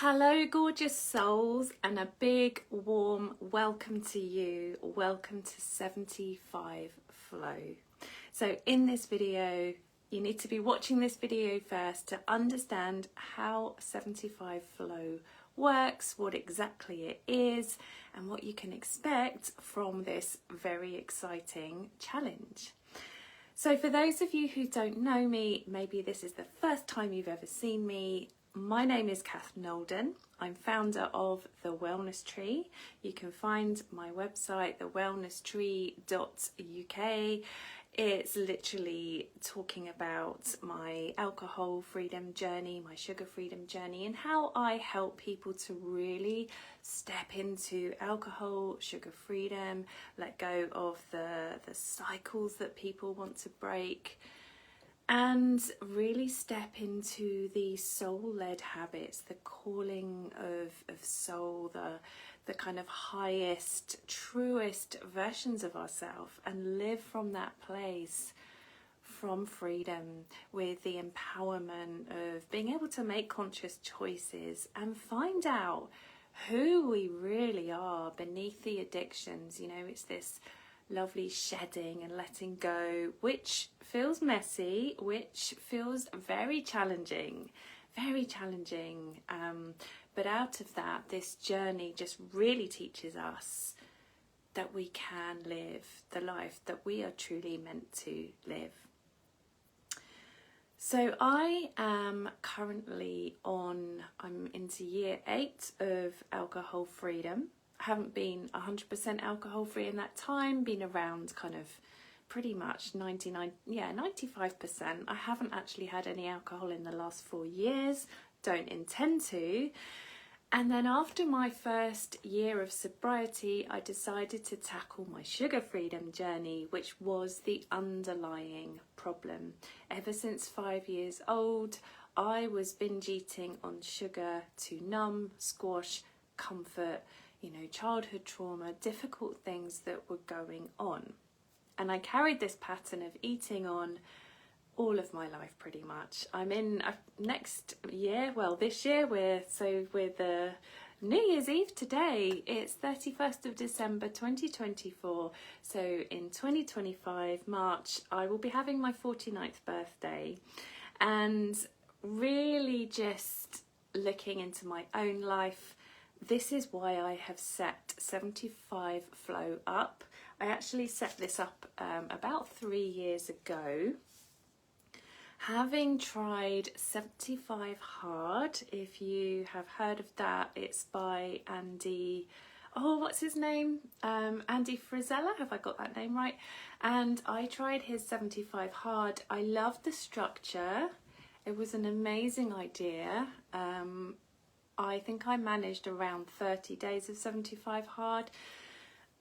Hello gorgeous souls, and a big warm welcome to you. Welcome to 75 Flow. So in this video, you need to be watching this video first to understand how 75 Flow works, what exactly it is, and what you can expect from this very exciting challenge. So for those of you who don't know me, maybe this is the first time you've ever seen me, my name is Kath Nolden. I'm founder of The Wellness Tree. You can find my website, thewellnesstree.uk. It's literally talking about my alcohol freedom journey, my sugar freedom journey, and how I help people to really step into alcohol, sugar freedom, let go of the cycles that people want to break, and really step into the soul-led habits, the calling of soul, the kind of highest, truest versions of ourselves, and live from that place, from freedom, with the empowerment of being able to make conscious choices and find out who we really are beneath the addictions. You know, it's this lovely shedding and letting go, which feels messy, which feels very challenging, but out of that, this journey just really teaches us that we can live the life that we are truly meant to live. So I am currently I'm into year 8 of alcohol freedom. I haven't been 100% alcohol free in that time, been around kind of pretty much 95%. I haven't actually had any alcohol in the last 4 years, don't intend to. And then after my first year of sobriety, I decided to tackle my sugar freedom journey, which was the underlying problem. Ever since 5 years old, I was binge eating on sugar to numb, squash, comfort, you know, childhood trauma, difficult things that were going on. And I carried this pattern of eating on all of my life pretty much. I'm in next year, well this year, we're the New Year's Eve today. It's 31st of December 2024. So in 2025 March, I will be having my 49th birthday, and really just looking into my own life. This is why I have set 75 Flow up. I actually set this up about 3 years ago. Having tried 75 Hard, if you have heard of that, it's by Andy, what's his name? Andy Frisella, have I got that name right? And I tried his 75 Hard. I loved the structure. It was an amazing idea. I think I managed around 30 days of 75 Hard,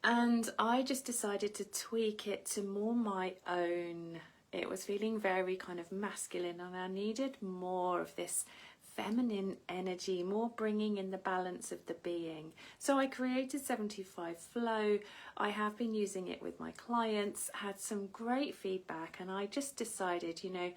and I just decided to tweak it to more my own. It was feeling very kind of masculine, and I needed more of this feminine energy, more bringing in the balance of the being. So I created 75 Flow. I have been using it with my clients, had some great feedback, and I just decided, you know,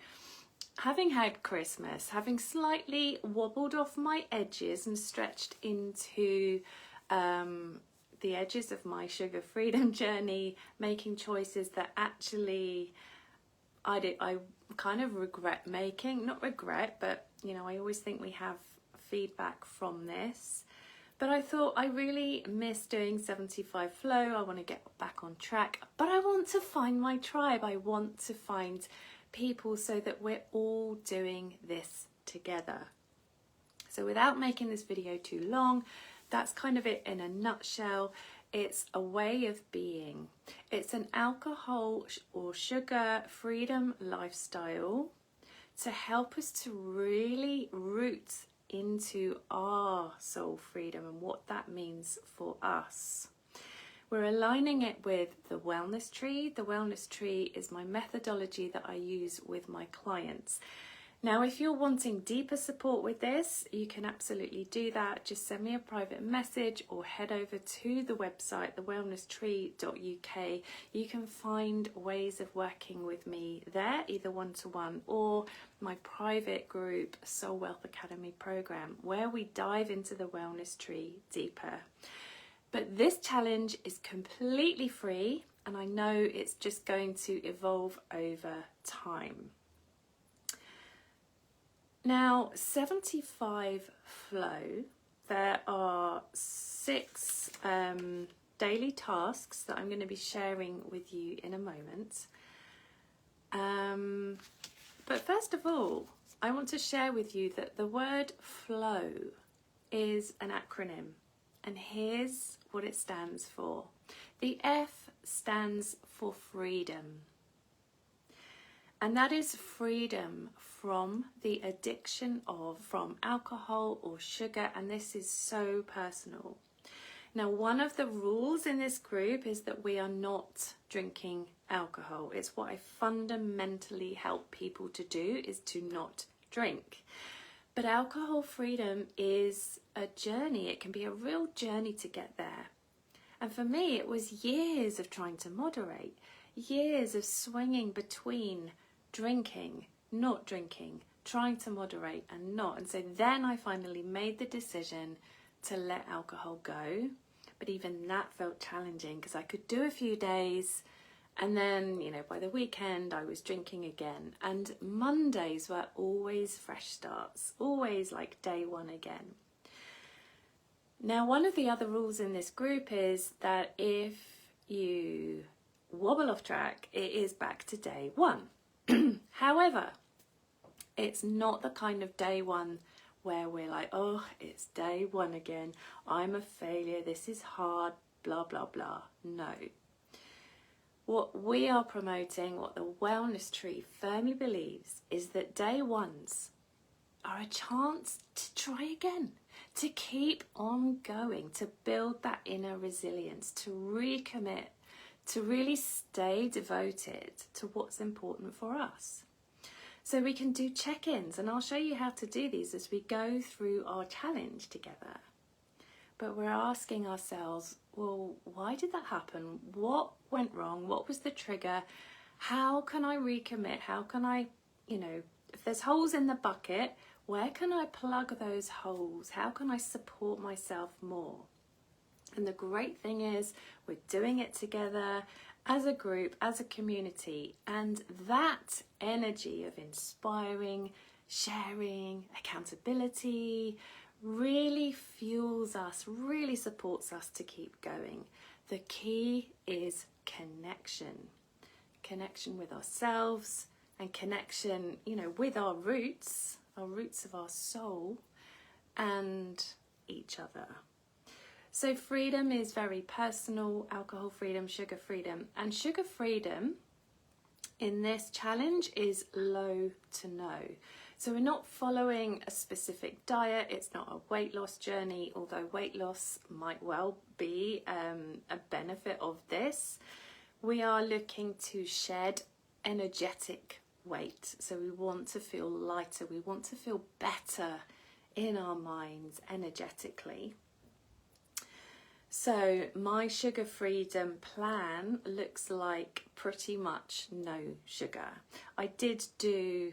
having had Christmas, having slightly wobbled off my edges and stretched into the edges of my sugar freedom journey, making choices that actually I kind of regret making. Not regret, but you know, I always think we have feedback from this. But I thought I really miss doing 75 Flow. I want to get back on track, but I want to find my tribe. I want to find people so that we're all doing this together. So without making this video too long, that's kind of it in a nutshell. It's a way of being. It's an alcohol or sugar freedom lifestyle to help us to really root into our soul freedom and what that means for us. We're aligning it with the Wellness Tree. The Wellness Tree is my methodology that I use with my clients. Now, if you're wanting deeper support with this, you can absolutely do that. Just send me a private message or head over to the website, thewellnesstree.uk. You can find ways of working with me there, either one-to-one or my private group Soul Wealth Academy program, where we dive into the wellness tree deeper. But this challenge is completely free, and I know it's just going to evolve over time. Now, 75 Flow, there are 6 daily tasks that I'm going to be sharing with you in a moment. But first of all, I want to share with you that the word flow is an acronym, and here's what it stands for. The F stands for freedom. And that is freedom from the addiction from alcohol or sugar, and this is so personal. Now, one of the rules in this group is that we are not drinking alcohol. It's what I fundamentally help people to do, is to not drink. But alcohol freedom is a journey. It can be a real journey to get there. And for me, it was years of trying to moderate, years of swinging between drinking, not drinking, trying to moderate and not. And so then I finally made the decision to let alcohol go. But even that felt challenging, because I could do a few days and then, by the weekend I was drinking again. And Mondays were always fresh starts, always like day one again. Now, one of the other rules in this group is that if you wobble off track, it is back to day one. However, it's not the kind of day one where we're like, oh, it's day one again, I'm a failure, this is hard, blah, blah, blah. No. What we are promoting, what the Wellness Tree firmly believes, is that day ones are a chance to try again, to keep on going, to build that inner resilience, to recommit, to really stay devoted to what's important for us. So we can do check-ins, and I'll show you how to do these as we go through our challenge together. But we're asking ourselves, well, why did that happen? What went wrong? What was the trigger? How can I recommit? How can I, if there's holes in the bucket, where can I plug those holes? How can I support myself more? And the great thing is, we're doing it together as a group, as a community, and that energy of inspiring, sharing, accountability really fuels us, really supports us to keep going. The key is connection. Connection with ourselves and connection, with our roots of our soul, and each other. So freedom is very personal: alcohol freedom, sugar freedom. And sugar freedom in this challenge is low to no. So we're not following a specific diet. It's not a weight loss journey, although weight loss might well be a benefit of this. We are looking to shed energetic weight. So we want to feel lighter. We want to feel better in our minds energetically. So my sugar freedom plan looks like pretty much no sugar. I did do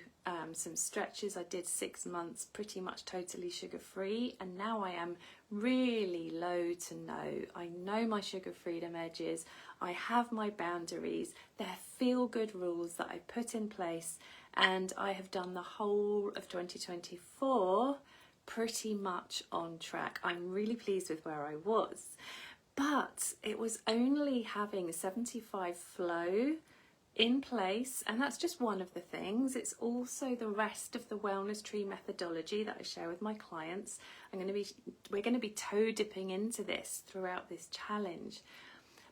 some stretches. I did 6 months pretty much totally sugar free, and now I am really low to no. I know my sugar freedom edges. I have my boundaries. They're feel good rules that I put in place, and I have done the whole of 2024 pretty much on track. I'm really pleased with where I was, but it was only having 75 Flow in place, and that's just one of the things. It's also the rest of the Wellness Tree methodology that I share with my clients. We're going to be toe dipping into this throughout this challenge.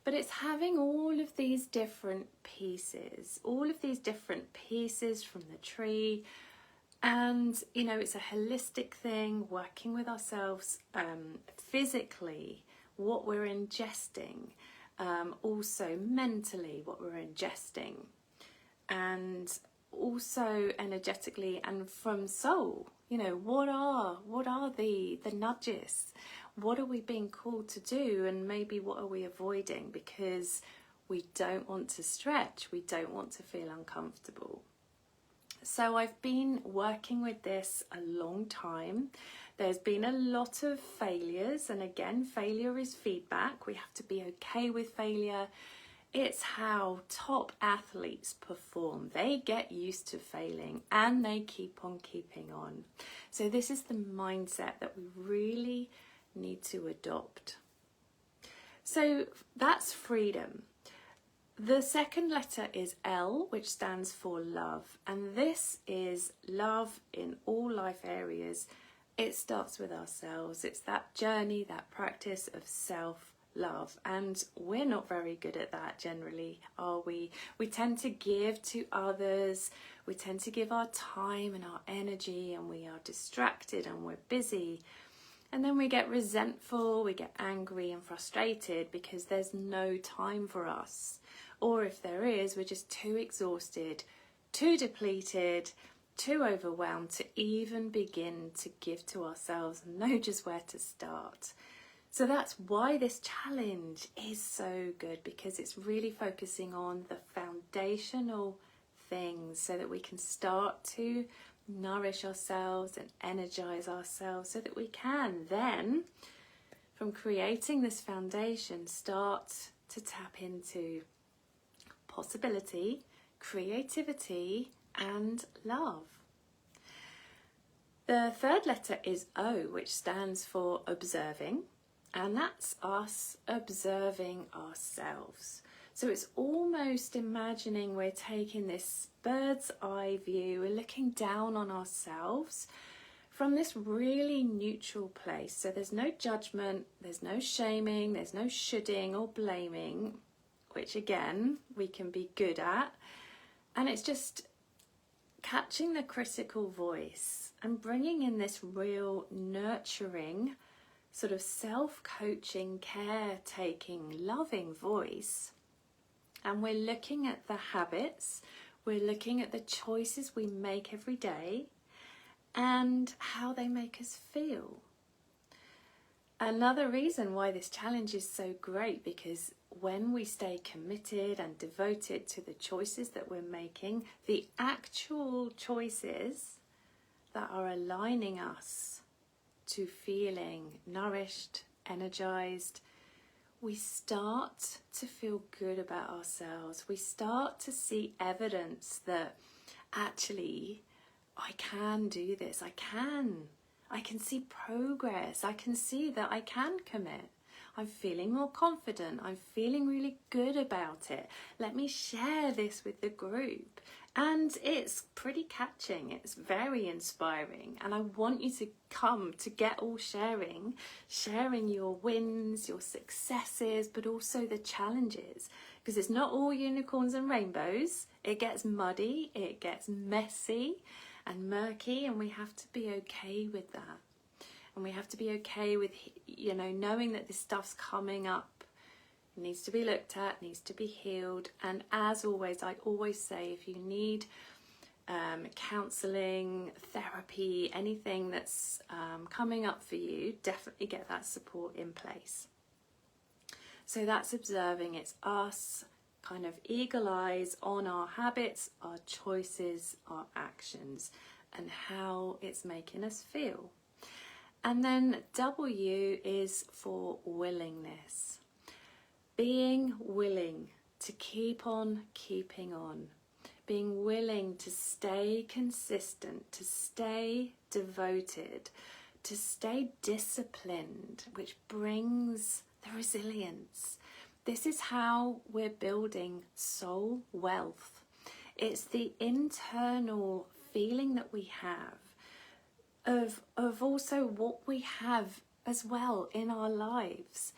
But it's having all of these different pieces from the tree. And, it's a holistic thing, working with ourselves physically, what we're ingesting, also mentally, what we're ingesting. And also energetically and from soul. You know, what are the nudges? What are we being called to do, and maybe what are we avoiding because we don't want to stretch, we don't want to feel uncomfortable. So I've been working with this a long time. There's been a lot of failures, and again, failure is feedback. We have to be okay with failure. It's how top athletes perform. They get used to failing and they keep on keeping on. So this is the mindset that we really need to adopt. So that's freedom. The second letter is L, which stands for love. And this is love in all life areas. It starts with ourselves. It's that journey, that practice of self-love. And we're not very good at that generally, are we? We tend to give to others. We tend to give our time and our energy, and we are distracted and we're busy. And then we get resentful, we get angry and frustrated because there's no time for us. Or if there is, we're just too exhausted, too depleted, too overwhelmed to even begin to give to ourselves and know just where to start. So that's why this challenge is so good, because it's really focusing on the foundational things so that we can start to nourish ourselves and energize ourselves, so that we can then, from creating this foundation, start to tap into possibility, creativity, and love. The third letter is O, which stands for observing, and that's us observing ourselves. So it's almost imagining we're taking this bird's eye view, we're looking down on ourselves from this really neutral place. So there's no judgment, there's no shaming, there's no shoulding or blaming, which again, we can be good at. And it's just catching the critical voice and bringing in this real nurturing, sort of self-coaching, caretaking, loving voice. And we're looking at the habits, we're looking at the choices we make every day and how they make us feel. Another reason why this challenge is so great, because when we stay committed and devoted to the choices that we're making, the actual choices that are aligning us to feeling nourished, energized, we start to feel good about ourselves. We start to see evidence that actually I can do this. I can see progress. I can see that I can commit. I'm feeling more confident. I'm feeling really good about it. Let me share this with the group. And it's pretty catching. It's very inspiring. And I want you to come to get all sharing your wins, your successes, but also the challenges. Because it's not all unicorns and rainbows. It gets muddy, it gets messy and murky, and we have to be okay with that. And we have to be okay with, knowing that this stuff's coming up. It needs to be looked at, needs to be healed. And as always, I always say, if you need counselling, therapy, anything that's coming up for you, definitely get that support in place. So that's observing. It's us kind of eagle eyes on our habits, our choices, our actions, and how it's making us feel. And then W is for willingness. Being willing to keep on keeping on. Being willing to stay consistent, to stay devoted, to stay disciplined, which brings the resilience. This is how we're building soul wealth. It's the internal feeling that we have of also what we have as well in our lives.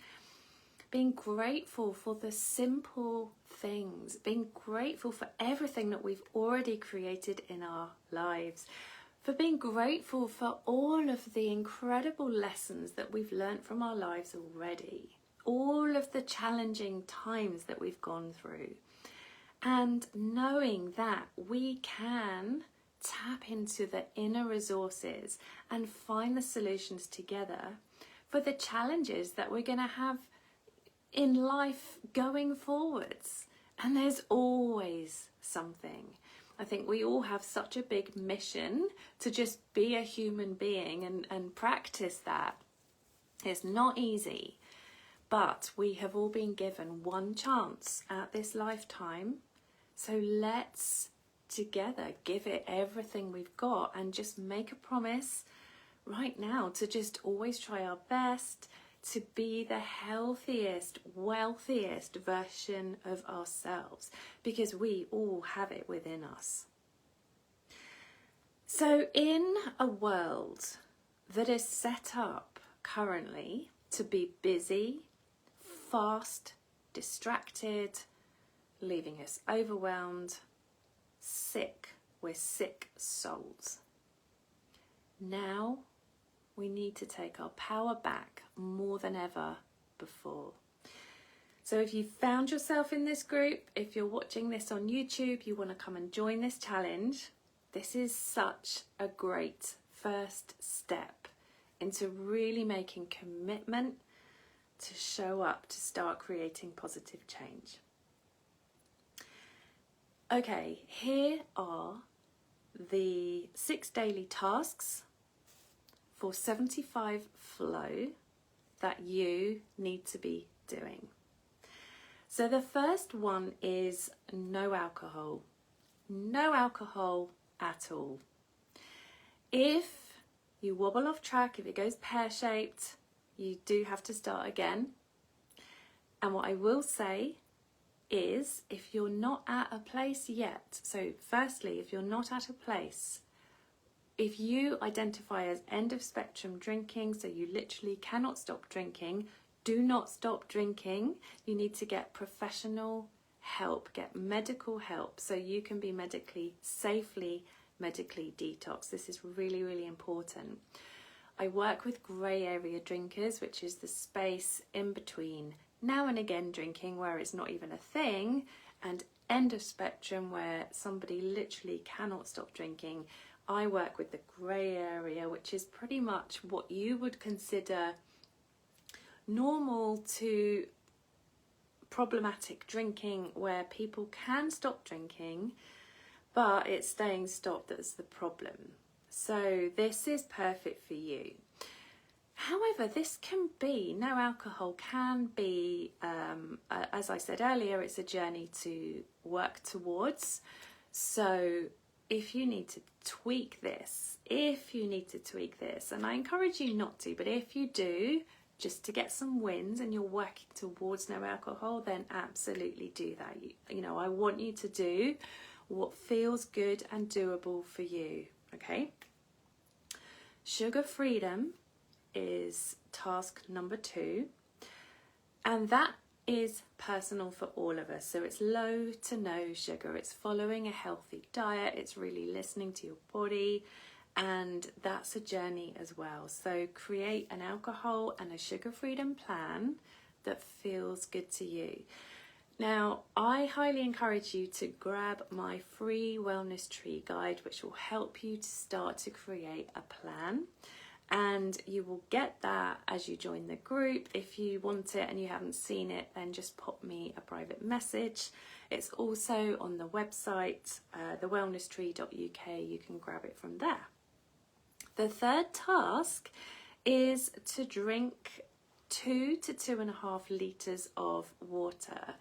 Being grateful for the simple things, being grateful for everything that we've already created in our lives, for being grateful for all of the incredible lessons that we've learnt from our lives already, all of the challenging times that we've gone through, and knowing that we can tap into the inner resources and find the solutions together for the challenges that we're going to have in life going forwards. And there's always something. I think we all have such a big mission to just be a human being and practice that. It's not easy, but we have all been given one chance at this lifetime. So let's together give it everything we've got and just make a promise right now to just always try our best to be the healthiest, wealthiest version of ourselves, because we all have it within us. So in a world that is set up currently to be busy, fast, distracted, leaving us overwhelmed, sick, we're sick souls. Now we need to take our power back more than ever before. So if you found yourself in this group, if you're watching this on YouTube, you want to come and join this challenge, this is such a great first step into really making commitment to show up, to start creating positive change. Okay, here are the 6 daily tasks for 75 flow that you need to be doing. So the first one is no alcohol. No alcohol at all. If you wobble off track, if it goes pear-shaped, you do have to start again. And what I will say is, if you're not at a place yet, so firstly, if you're not at a place, if you identify as end of spectrum drinking, so you literally cannot stop drinking, do not stop drinking. You need to get professional help, get medical help, so you can be safely medically detox. This is really, really important. I work with grey area drinkers, which is the space in between now and again drinking, where it's not even a thing, and end of spectrum, where somebody literally cannot stop drinking. I work with the grey area, which is pretty much what you would consider normal to problematic drinking, where people can stop drinking, but it's staying stopped that's the problem. So this is perfect for you. However, no alcohol can be, as I said earlier, it's a journey to work towards. So if you need to tweak this, and I encourage you not to, but if you do, just to get some wins and you're working towards no alcohol, then absolutely do that. You know, I want you to do what feels good and doable for you, okay? Sugar freedom is task number 2, and that is personal for all of us. So it's low to no sugar, it's following a healthy diet, it's really listening to your body, and that's a journey as well. So create an alcohol and a sugar freedom plan that feels good to you. Now, I highly encourage you to grab my free wellness tree guide, which will help you to start to create a plan. And you will get that as you join the group. If you want it and you haven't seen it, then just pop me a private message. It's also on the website, thewellnesstree.uk. You can grab it from there. The third task is to drink 2 to 2.5 litres of water.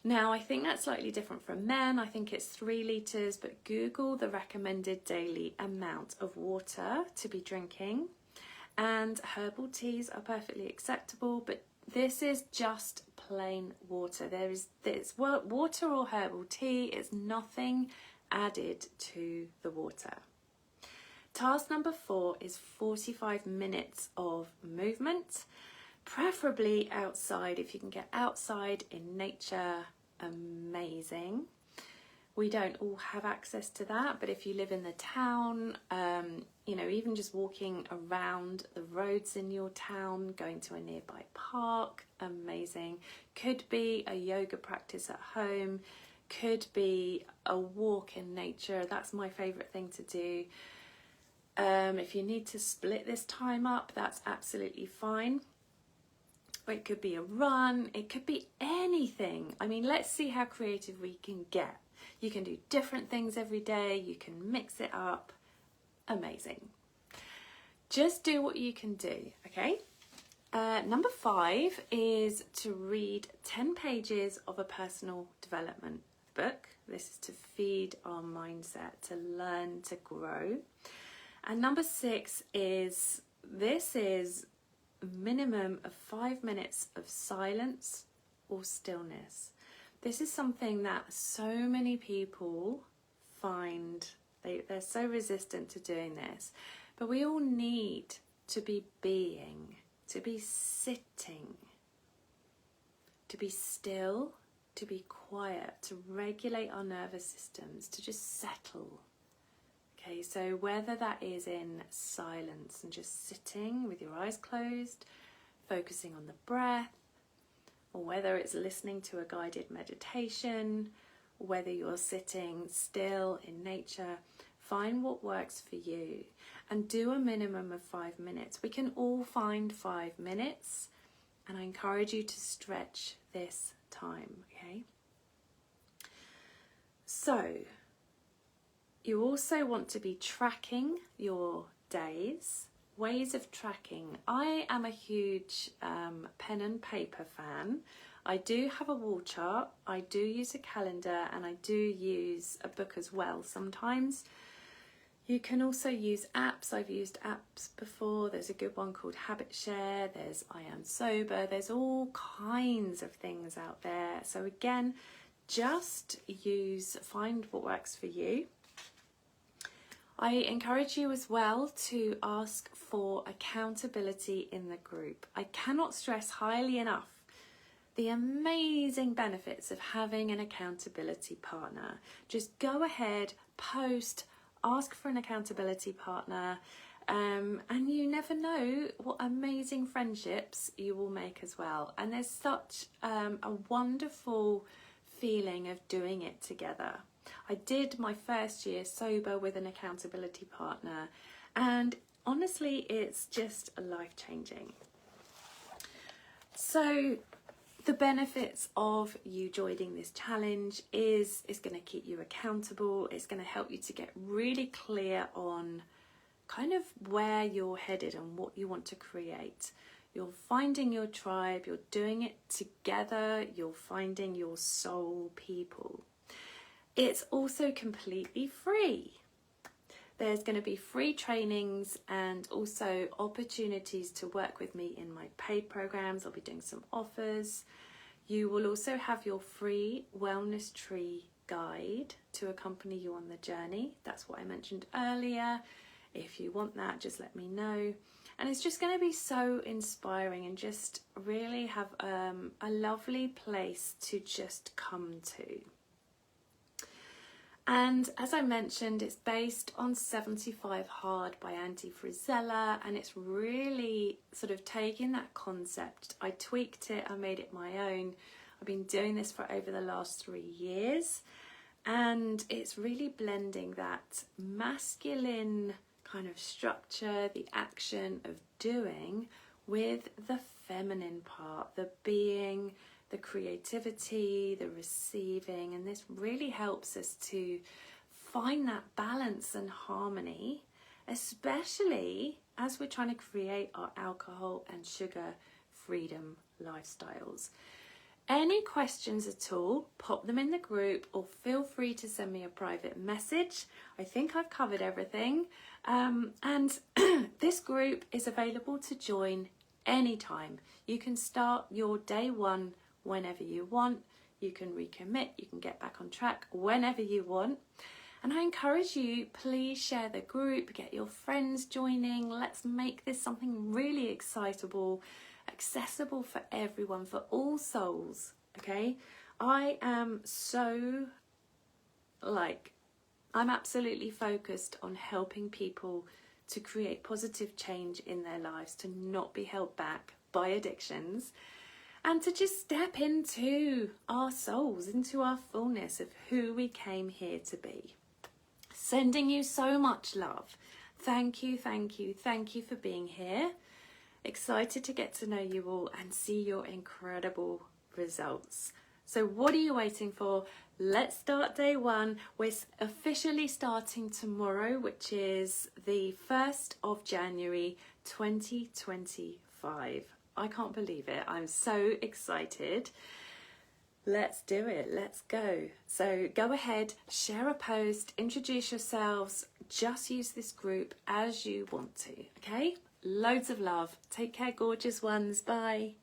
Now, I think that's slightly different from men. I think it's 3 litres, but Google the recommended daily amount of water to be drinking. And herbal teas are perfectly acceptable, but this is just plain water. There's water or herbal tea is nothing added to the water. Task number 4 is 45 minutes of movement, preferably outside. If you can get outside in nature, amazing. We don't all have access to that, but if you live in the town, you know, even just walking around the roads in your town, going to a nearby park, amazing. Could be a yoga practice at home, could be a walk in nature. That's my favourite thing to do. If you need to split this time up, that's absolutely fine. Or it could be a run, it could be anything. I mean, let's see how creative we can get. You can do different things every day, you can mix it up. Amazing. Just do what you can do, okay? Number 5 is to read 10 pages of a personal development book. This is to feed our mindset, to learn, to grow. And number 6 is, this is a minimum of 5 minutes of silence or stillness. This is something that so many people find, they're so resistant to doing this. But we all need to be being, to be sitting, to be still, to be quiet, to regulate our nervous systems, to just settle. Okay, so whether that is in silence and just sitting with your eyes closed, focusing on the breath, or whether it's listening to a guided meditation, whether you're sitting still in nature, find what works for you and do a minimum of 5 minutes. We can all find 5 minutes, and I encourage you to stretch this time, okay? So, you also want to be tracking your days, ways of tracking. I am a huge pen and paper fan. I do have a wall chart, I do use a calendar, and I do use a book as well sometimes. You can also use apps. I've used apps before. There's a good one called Habit Share. There's I Am Sober. There's all kinds of things out there. So again, just find what works for you. I encourage you as well to ask for accountability in the group. I cannot stress highly enough the amazing benefits of having an accountability partner. Just go ahead, post, ask for an accountability partner, and you never know what amazing friendships you will make as well. And there's such a wonderful feeling of doing it together. I did my first year sober with an accountability partner, and honestly, it's just life-changing. So the benefits of you joining this challenge is it's going to keep you accountable. It's going to help you to get really clear on kind of where you're headed and what you want to create. You're finding your tribe, you're doing it together, you're finding your soul people. It's also completely free. There's going to be free trainings and also opportunities to work with me in my paid programs. I'll be doing some offers. You will also have your free wellness tree guide to accompany you on the journey. That's what I mentioned earlier. If you want that, just let me know. And it's just going to be so inspiring and just really have a lovely place to just come to. And as I mentioned, it's based on 75 Hard by Andy Frisella, and it's really sort of taking that concept. I tweaked it, I made it my own. I've been doing this for over the last 3 years, and it's really blending that masculine kind of structure, the action of doing, with the feminine part, the being, the creativity, the receiving, and this really helps us to find that balance and harmony, especially as we're trying to create our alcohol and sugar freedom lifestyles. Any questions at all, pop them in the group or feel free to send me a private message. I think I've covered everything. And this group is available to join anytime. You can start your day one whenever you want. You can recommit, you can get back on track whenever you want. And I encourage you, please share the group, get your friends joining. Let's make this something really excitable, accessible for everyone, for all souls, okay? I am so, I'm absolutely focused on helping people to create positive change in their lives, to not be held back by addictions. and to just step into our souls, into our fullness of who we came here to be. Sending you so much love. Thank you, thank you, thank you for being here. Excited to get to know you all and see your incredible results. So what are you waiting for? Let's start day one. We're officially starting tomorrow, which is the 1st of January 2025. I can't believe it. I'm so excited. Let's do it. Let's go. So go ahead, share a post, introduce yourselves, just use this group as you want to, okay? Loads of love. Take care, gorgeous ones. Bye.